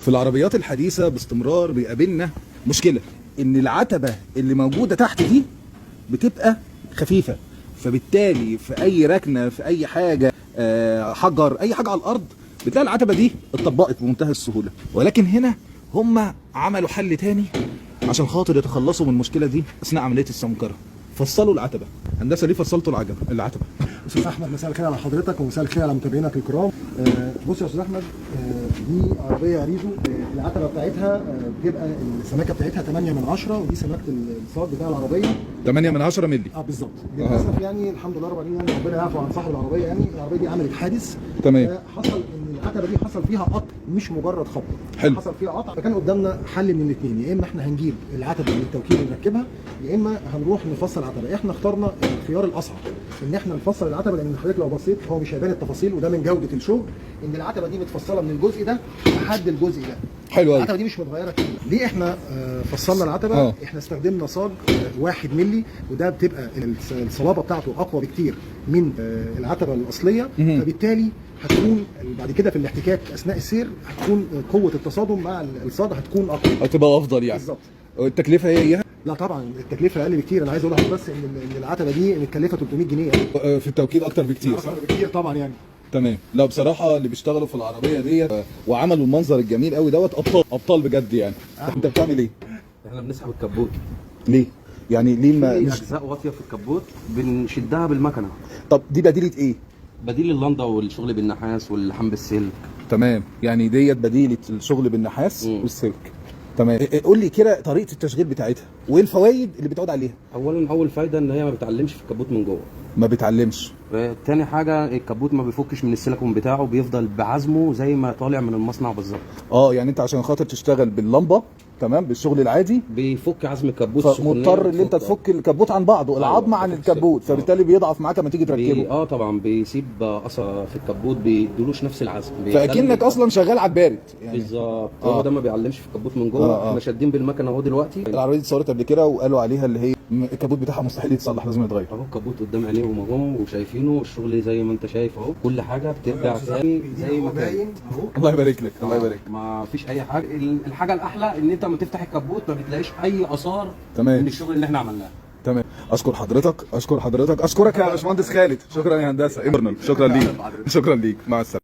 في العربيات الحديثه باستمرار بيقابلنا مشكله ان العتبه اللي موجوده تحت دي بتبقى خفيفه، فبالتالي في اي ركنه في اي حاجه حجر اي حاجه على الارض بتلاقي العتبه دي اتطبقت بمنتهى السهوله. ولكن هنا هم عملوا حل تاني عشان خاطر يتخلصوا من المشكله دي اثناء عمليه السمكره، فصلوا العتبه. هندسه ليه فصلتوا العتبه؟ استاذ احمد مساء الخير على حضرتك ومساء الخير على متابعينك الكرام. بص يا استاذ احمد، دي عربيه ريزو، العتبه بتاعتها بتبقى السماكه بتاعتها 8/10، ودي سماكه الصاج بتاع العربيه 8/10 مللي. بالظبط. للاسف يعني الحمد لله رب العالمين، يعني ربنا يعفو عن صاحب العربيه، يعني العربيه دي عملت حادث. تمام. حصل ان العتبه دي حصل فيها قطع، مش مجرد خبط. حلو. حصل فيها قطع، فكان قدامنا حل من الاثنين، يا اما احنا هنجيب العتبه من التوكيل ونركبها، يا اما هنروح نفصل العتبه. احنا اخترنا الخيار الاصعب، ان احنا نفصل العتبه، لان حضرتك لو بصيت هو مش هيبان التفاصيل، وده من جوده الشغل، ان العتبه دي متفصله من الجزء ده لحد الجزء ده. حلو قوي. العتبه دي مش متغيره كده. ليه احنا فصلنا العتبه؟ احنا استخدمنا صاج 1 مللي، وده بتبقى الصلابه بتاعته اقوى بكتير من العتبه الاصليه، فبالتالي هتكون بعد كده في الاحتكاك اثناء السير هتكون قوه التصادم مع الصاج هتكون اقوى، هتبقى افضل يعني. بالظبط. التكلفه هي لا طبعا التكلفه اقل بكتير. انا عايز اقول لحضرتك بس ان العتبه دي متكلفه 300 جنيه يعني. في التوكيل اكتر بكتير. اكتر بكتير طبعا يعني. تمام. لا بصراحه اللي بيشتغلوا في العربيه ديت وعملوا المنظر الجميل قوي دوت ابطال بجد يعني. انت بتعمل ايه؟ احنا بنسحب الكبوت. ليه؟ يعني ليه ما في اجزاء واطيه في الكبوت بنشدها بالمكنه. طب دي بديله ايه؟ بديل اللندا والشغل بالنحاس واللحام بالسلك. تمام. يعني ديت بديله الشغل بالنحاس والسلك. تمام. قول لي كده طريقه التشغيل بتاعتها وايه الفوائد اللي بتعود عليها؟ اولا اول فايده ان هي ما بتعلمش في الكبوت من جوه. ما بتعلمش. تاني حاجه الكبوت ما بيفكش من السيليكون بتاعه، بيفضل بعزمه زي ما طالع من المصنع بالظبط. يعني انت عشان خاطر تشتغل باللمبه تمام بالشغل العادي بيفك عزم الكبوت، فمضطر ان انت تفك الكبوت عن بعضه، العظم عن الكبوت، فبالتالي بيضعف معاك لما تيجي تركبه. طبعا بيسيب اثر في الكبوت، بيدولوش نفس العزم، فاكنك اصلا شغال على البارد يعني. بالظبط. هو ده ما بيعلمش في الكبوت من جوه. احنا شادين بالمكنه اهو دلوقتي. العربيه دي اتصورت قبل كده وقالوا عليها اللي هي الكبوت بتاعها مستحيل يتصلح، لازم يتغير. اهو الكبوت قدام عينيهم اهو وشايفينه، الشغل زي ما انت شايف اهو، كل حاجه بترجع تاني زي ما كان. الله يبارك لك. الله يبارك. ما فيش اي حاجه. الحاجه الاحلى ان انت لما تفتح الكبوت ما بتلاقيش اي اثار من الشغل اللي احنا عملناه. تمام. اشكر حضرتك اشكرك يا باشمهندس خالد. شكرا يا هندسه. شكرا ليك. شكرا ليك. مع السلامه.